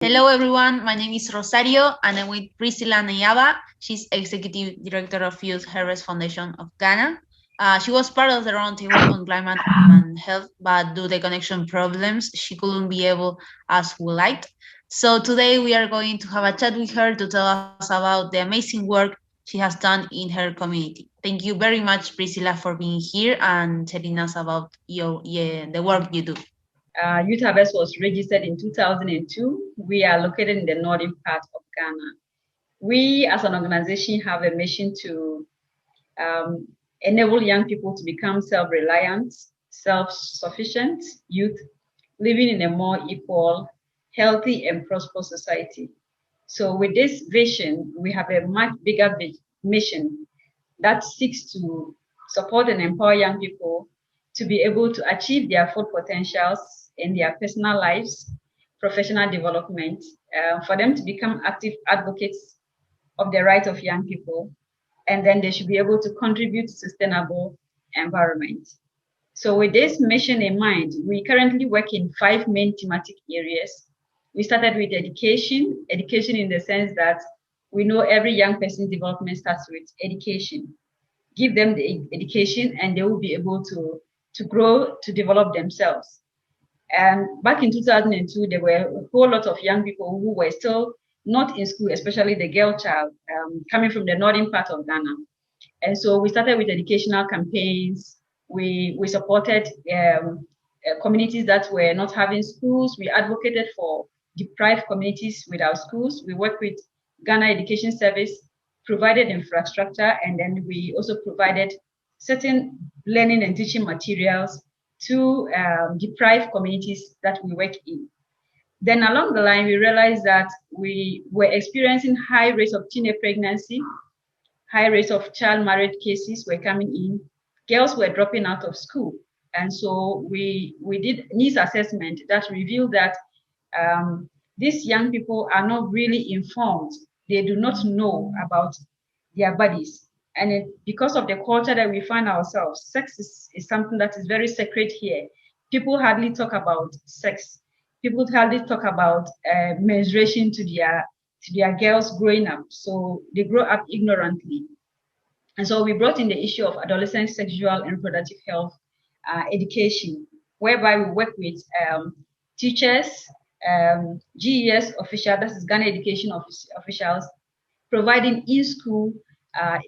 Hello everyone, my name is Rosario and I'm with Priscilla Neyaba. She's Executive Director of Youth Harvest Foundation of Ghana. She was part of the roundtable on climate and health, but due to connection problems, she couldn't be able as we liked. So today we are going to have a chat with her to tell us about the amazing work she has done in her community. Thank you very much, Priscilla, for being here and telling us about the work you do. Youth Harvest was registered in 2002. We are located in the northern part of Ghana. We, as an organization, have a mission to enable young people to become self-reliant, self-sufficient youth, living in a more equal, healthy, and prosperous society. So with this vision, we have a much bigger mission that seeks to support and empower young people to be able to achieve their full potentials in their personal lives, professional development, for them to become active advocates of the rights of young people, and then they should be able to contribute to sustainable environment. So with this mission in mind, we currently work in 5 main thematic areas. We started with education in the sense that we know every young person's development starts with education. Give them the education and they will be able to grow, to develop themselves. And back in 2002, there were a whole lot of young people who were still not in school, especially the girl child, coming from the northern part of Ghana. And so we started with educational campaigns. We supported communities that were not having schools. We advocated for deprived communities without schools. We worked with Ghana Education Service, provided infrastructure, and then we also provided certain learning and teaching materials to deprived communities that we work in. Then along the line, we realized that we were experiencing high rates of teenage pregnancy, high rates of child marriage cases were coming in. Girls were dropping out of school. And so we did needs assessment that revealed that these young people are not really informed. They do not know about their bodies. And because of the culture that we find ourselves, sex is something that is very sacred here. People hardly talk about sex. People hardly talk about menstruation to their girls growing up. So they grow up ignorantly. And so we brought in the issue of adolescent sexual and reproductive health education, whereby we work with teachers, GES officials, that is Ghana Education officials, providing in-school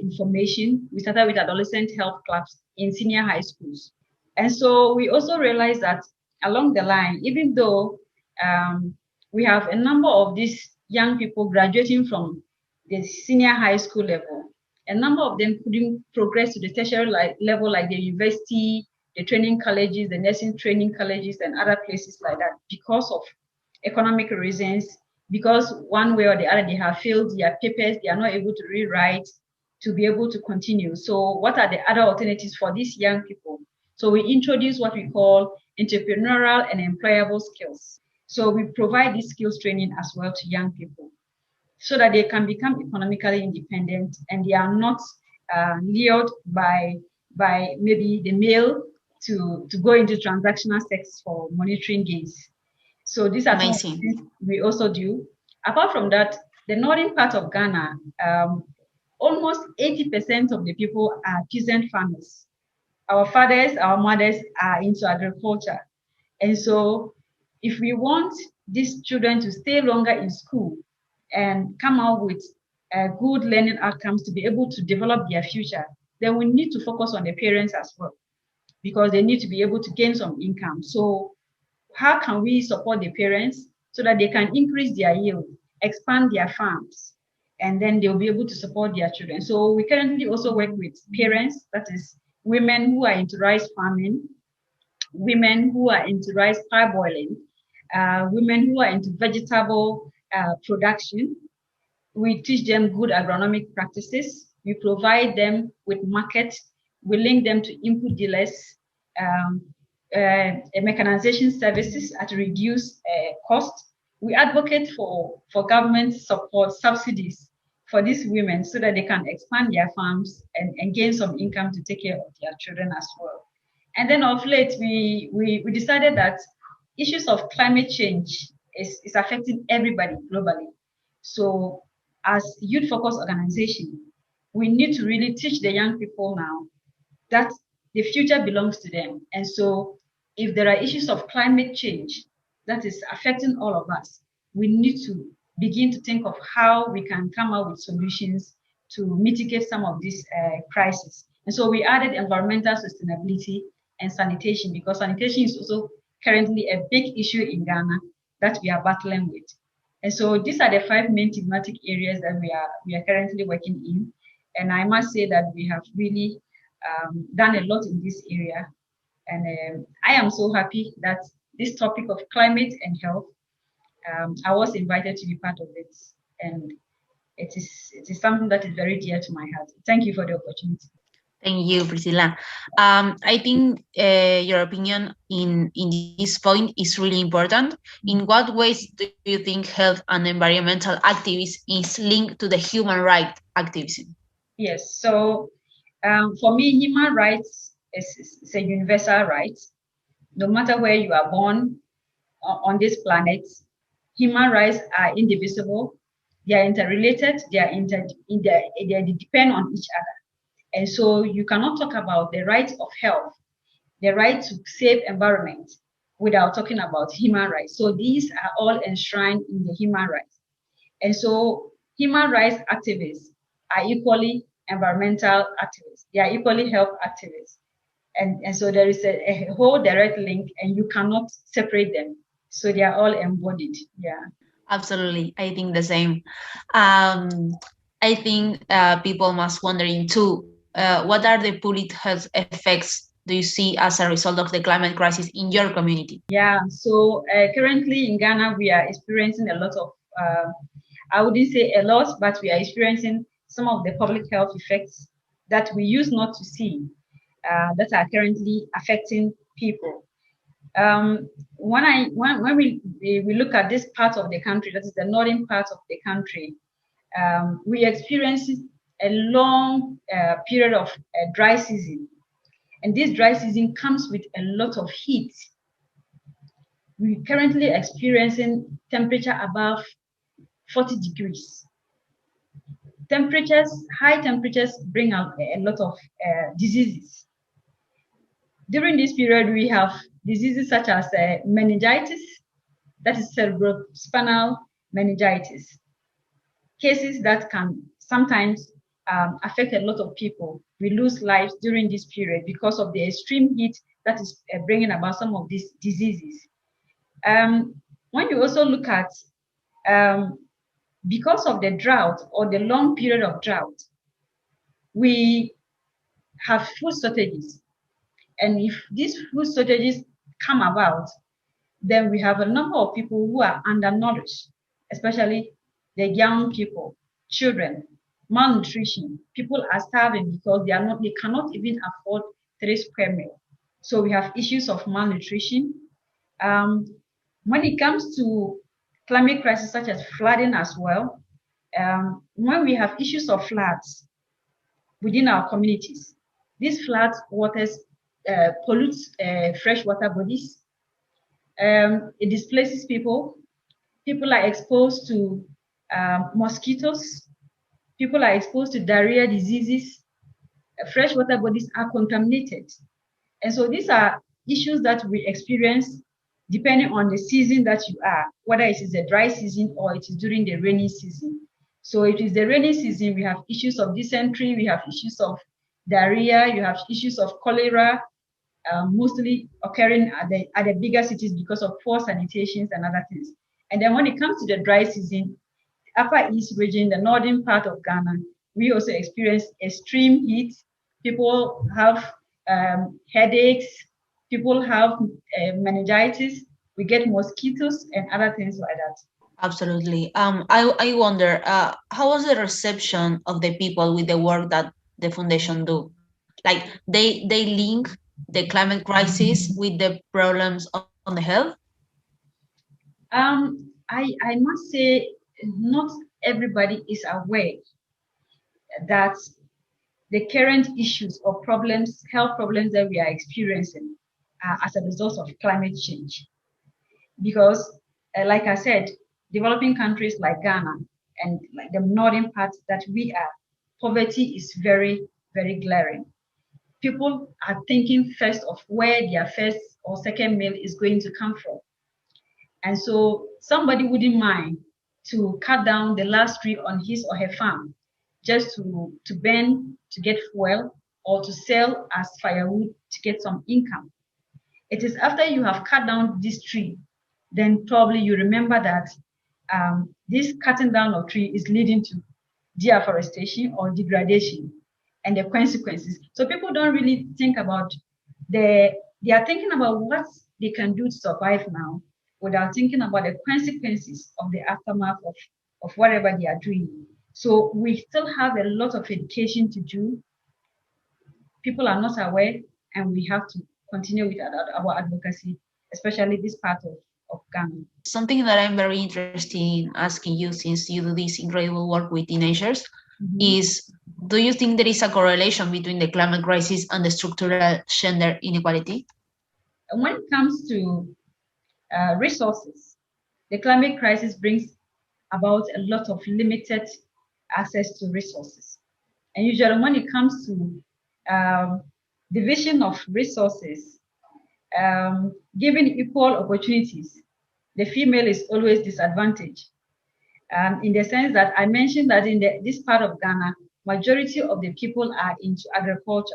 information. We started with adolescent health clubs in senior high schools. And so we also realized that along the line, even though we have a number of these young people graduating from the senior high school level, a number of them couldn't progress to the tertiary level like the university, the training colleges, the nursing training colleges, and other places like that because of economic reasons, because one way or the other they have failed their papers, they are not able to rewrite to be able to continue. So what are the other alternatives for these young people? So we introduce what we call entrepreneurial and employable skills. So we provide this skills training as well to young people so that they can become economically independent and they are not lured by maybe the male to go into transactional sex for monetary gains. So these are some of the things we also do. Apart from that, the northern part of Ghana, almost 80% of the people are peasant farmers. Our fathers, our mothers are into agriculture. And so if we want these children to stay longer in school and come out with good learning outcomes to be able to develop their future, then we need to focus on the parents as well, because they need to be able to gain some income. So how can we support the parents so that they can increase their yield, expand their farms, and then they'll be able to support their children? So we currently also work with parents, that is women who are into rice farming, women who are into rice parboiling, women who are into vegetable production. We teach them good agronomic practices. We provide them with markets. We link them to input dealers, mechanization services at reduced cost. We advocate for government support subsidies for these women so that they can expand their farms and gain some income to take care of their children as well. And then of late, we decided that issues of climate change is affecting everybody globally. So as youth-focused organization, we need to really teach the young people now that the future belongs to them. And so if there are issues of climate change that is affecting all of us, we need to begin to think of how we can come up with solutions to mitigate some of these crises. And so we added environmental sustainability and sanitation, because sanitation is also currently a big issue in Ghana that we are battling with. And so these are the 5 main thematic areas that we are currently working in. And I must say that we have really done a lot in this area. And I am so happy that this topic of climate and health, I was invited to be part of it. And it is something that is very dear to my heart. Thank you for the opportunity. Thank you, Priscilla. I think your opinion in this point is really important. In what ways do you think health and environmental activism is linked to the human rights activism? Yes, so for me, human rights is a universal right. No matter where you are born on this planet, human rights are indivisible. They are interrelated. They depend on each other. And so you cannot talk about the right of health, the right to safe environment, without talking about human rights. So these are all enshrined in the human rights. And so human rights activists are equally environmental activists. They are equally health activists. And so there is a whole direct link, and you cannot separate them. So they are all embodied. Yeah. Absolutely. I think the same. I think people must wondering too, what are the public health effects do you see as a result of the climate crisis in your community? Yeah, so currently in Ghana, we are experiencing a lot of, I wouldn't say a lot, but we are experiencing some of the public health effects that we used not to see, that are currently affecting people. When we look at this part of the country, that is the northern part of the country, we experience a long period of dry season. And this dry season comes with a lot of heat. We're currently experiencing temperature above 40 degrees. High temperatures bring out a lot of diseases. During this period, we have diseases such as meningitis, that is cerebrospinal meningitis, cases that can sometimes affect a lot of people. We lose lives during this period because of the extreme heat that is bringing about some of these diseases. When you also look at, because of the drought or the long period of drought, we have food shortages. And if these food shortages come about, then we have a number of people who are undernourished, especially the young people, children, malnutrition. People are starving because they cannot even afford 3 square meals. So we have issues of malnutrition. When it comes to climate crisis such as flooding as well, when we have issues of floods within our communities, these flood waters pollutes freshwater bodies. It displaces people. People are exposed to mosquitoes. People are exposed to diarrhea diseases. Freshwater bodies are contaminated. And so these are issues that we experience depending on the season that you are, whether it is the dry season or it is during the rainy season. So if it's the rainy season, we have issues of dysentery, we have issues of diarrhea, you have issues of cholera, mostly occurring at the bigger cities because of poor sanitations and other things. And then when it comes to the dry season, Upper East region, the northern part of Ghana, we also experience extreme heat. People have headaches, people have meningitis, we get mosquitoes and other things like that. Absolutely. I wonder, how was the reception of the people with the work that the foundation do? Like they link the climate crisis with the problems on the health? I must say, not everybody is aware that the current issues or problems, health problems that we are experiencing are as a result of climate change. Because like I said, developing countries like Ghana and like the northern part that we are, poverty is very, very glaring. People are thinking first of where their first or second meal is going to come from. And so somebody wouldn't mind to cut down the last tree on his or her farm just to burn to get fuel or to sell as firewood to get some income. It is after you have cut down this tree, then probably you remember that this cutting down of tree is leading to deforestation or degradation and the consequences. So people don't really think about they are thinking about what they can do to survive now without thinking about the consequences of the aftermath of whatever they are doing. So we still have a lot of education to do. People are not aware, and we have to continue with our advocacy, especially this part of Ghana. Something that I'm very interested in asking you, since you do this incredible work with teenagers, is, do you think there is a correlation between the climate crisis and the structural gender inequality? When it comes to resources, the climate crisis brings about a lot of limited access to resources. And usually when it comes to division of resources, given equal opportunities, the female is always disadvantaged. In the sense that I mentioned that in this part of Ghana, majority of the people are into agriculture.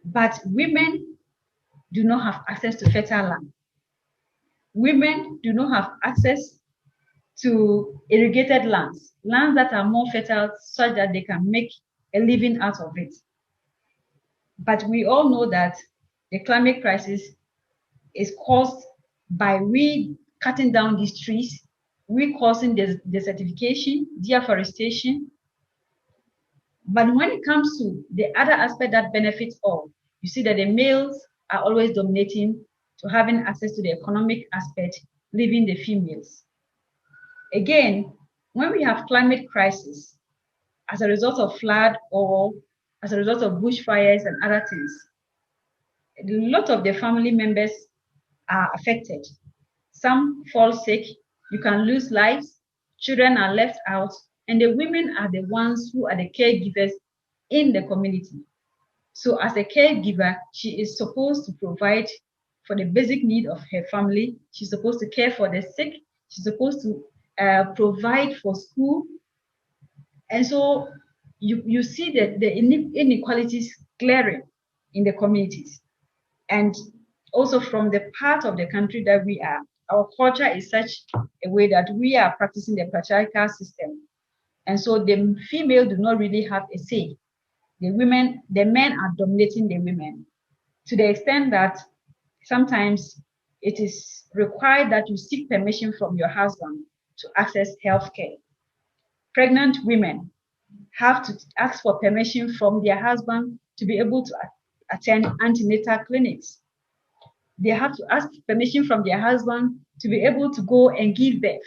But women do not have access to fertile land. Women do not have access to irrigated lands that are more fertile such that they can make a living out of it. But we all know that the climate crisis is caused by we cutting down these trees, we causing desertification, deforestation. But when it comes to the other aspect that benefits all, you see that the males are always dominating to having access to the economic aspect, leaving the females. Again, when we have climate crisis as a result of flood or as a result of bushfires and other things, a lot of the family members are affected. Some fall sick, you can lose lives, children are left out, and the women are the ones who are the caregivers in the community. So as a caregiver, she is supposed to provide for the basic need of her family. She's supposed to care for the sick. She's supposed to provide for school. And so you see that the inequalities glaring in the communities. And also from the part of the country that we are, our culture is such a way that we are practicing the patriarchal system. And so the female do not really have a say. The men are dominating the women to the extent that sometimes it is required that you seek permission from your husband to access healthcare. Pregnant women have to ask for permission from their husband to be able to attend antenatal clinics. They have to ask permission from their husband to be able to go and give birth.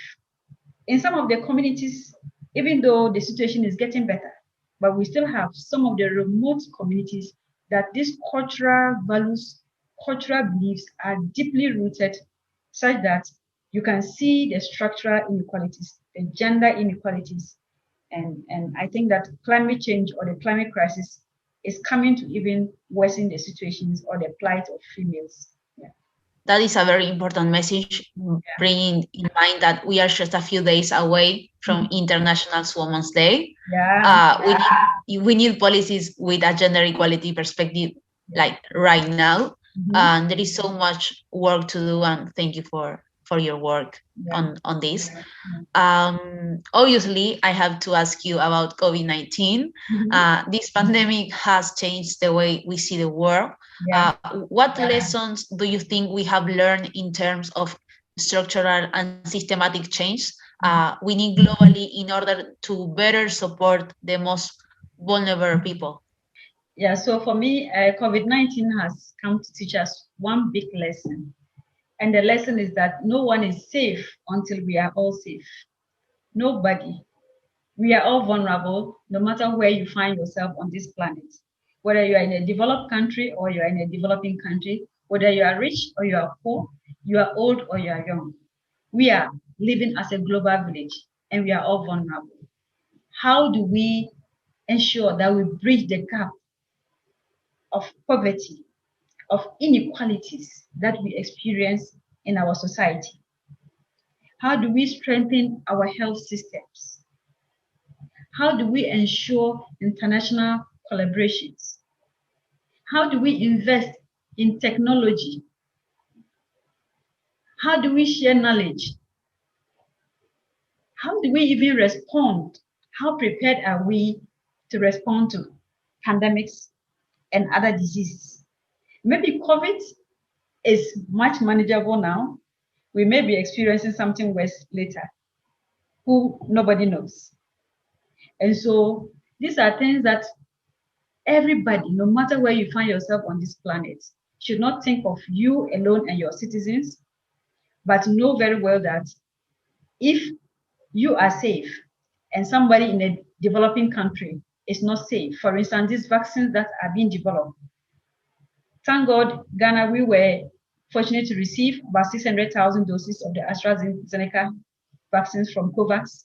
In some of the communities, even though the situation is getting better, but we still have some of the remote communities that these cultural values, cultural beliefs are deeply rooted, such that you can see the structural inequalities, the gender inequalities. And I think that climate change or the climate crisis is coming to even worsen the situations or the plight of females. Yeah. That is a very important message, bringing in mind that we are just a few days away from International Women's Day. We need policies with a gender equality perspective, like right now. And there is so much work to do, and thank you for your work on this. Obviously, I have to ask you about COVID-19. This pandemic has changed the way we see the world. What lessons do you think we have learned in terms of structural and systematic change we need globally in order to better support the most vulnerable people? Yeah, so for me, COVID-19 has come to teach us one big lesson. And the lesson is that no one is safe until we are all safe. Nobody. We are all vulnerable, no matter where you find yourself on this planet. Whether you are in a developed country or you are in a developing country, whether you are rich or you are poor, you are old or you are young. we are living as a global village and we are all vulnerable. How do we ensure that we bridge the gap of poverty, of inequalities that we experience in our society? How do we strengthen our health systems? How do we ensure international collaborations? How do we invest in technology? How do we share knowledge? How do we even respond? How prepared are we to respond to pandemics and other diseases? Maybe COVID is much manageable now. We may be experiencing something worse later. Who nobody knows. And so these are things that everybody, no matter where you find yourself on this planet, should not think of you alone and your citizens, but know very well that if you are safe and somebody in a developing country is not safe, for instance, these vaccines that are being developed, thank God, Ghana, we were fortunate to receive about 600,000 doses of the AstraZeneca vaccines from COVAX,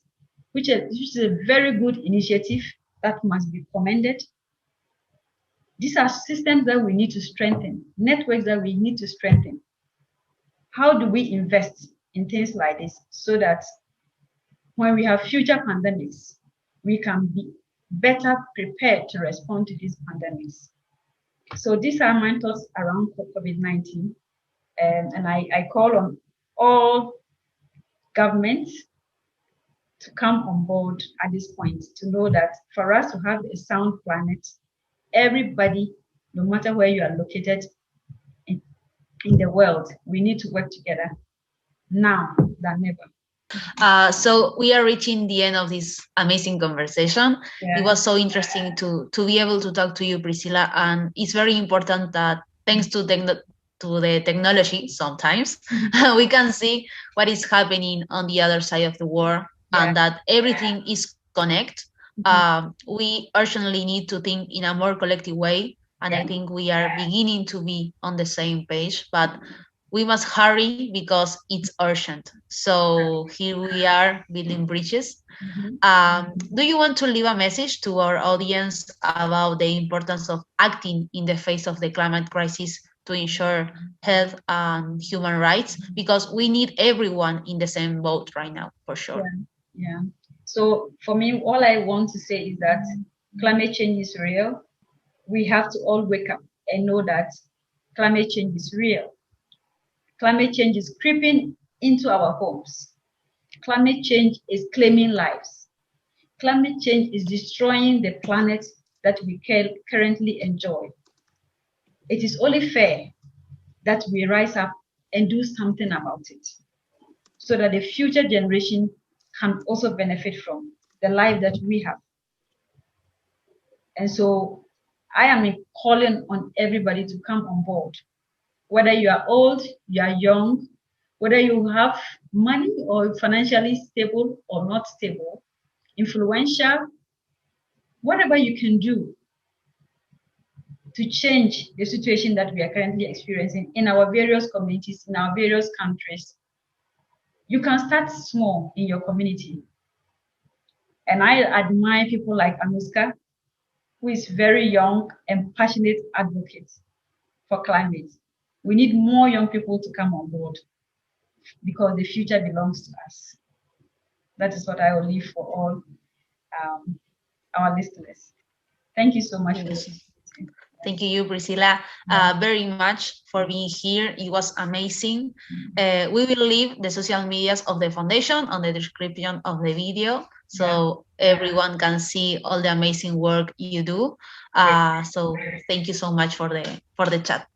which is a very good initiative that must be commended. These are systems that we need to strengthen, networks that we need to strengthen. How do we invest in things like this so that when we have future pandemics, we can be better prepared to respond to these pandemics? So these are my thoughts around COVID-19. And I call on all governments to come on board at this point, to know that for us to have a sound planet, everybody, no matter where you are located in the world, we need to work together now than ever. So we are reaching the end of this amazing conversation. Yeah. It was so interesting to be able to talk to you, Priscilla, and it's very important that thanks to the technology, sometimes we can see what is happening on the other side of the world, and that everything is connected. We urgently need to think in a more collective way, and I think we are beginning to be on the same page, but we must hurry because it's urgent. So here we are building bridges. Do you want to leave a message to our audience about the importance of acting in the face of the climate crisis to ensure health and human rights? Because we need everyone in the same boat right now, for sure. Yeah. So for me, all I want to say is that climate change is real. We have to all wake up and know that climate change is real. Climate change is creeping into our homes. Climate change is claiming lives. Climate change is destroying the planet that we currently enjoy. It is only fair that we rise up and do something about it so that the future generation can also benefit from the life that we have. And so I am calling on everybody to come on board. Whether you are old, you are young, whether you have money or financially stable or not stable, influential, whatever you can do to change the situation that we are currently experiencing in our various communities, in our various countries. You can start small in your community. And I admire people like Anuska, who is very young and passionate advocate for climate. We need more young people to come on board because the future belongs to us. That is what I will leave for all our listeners. Thank you so much for listening. Thank you, Priscilla, very much for being here. It was amazing. We will leave the social medias of the foundation on the description of the video, so everyone can see all the amazing work you do. So thank you so much for the chat.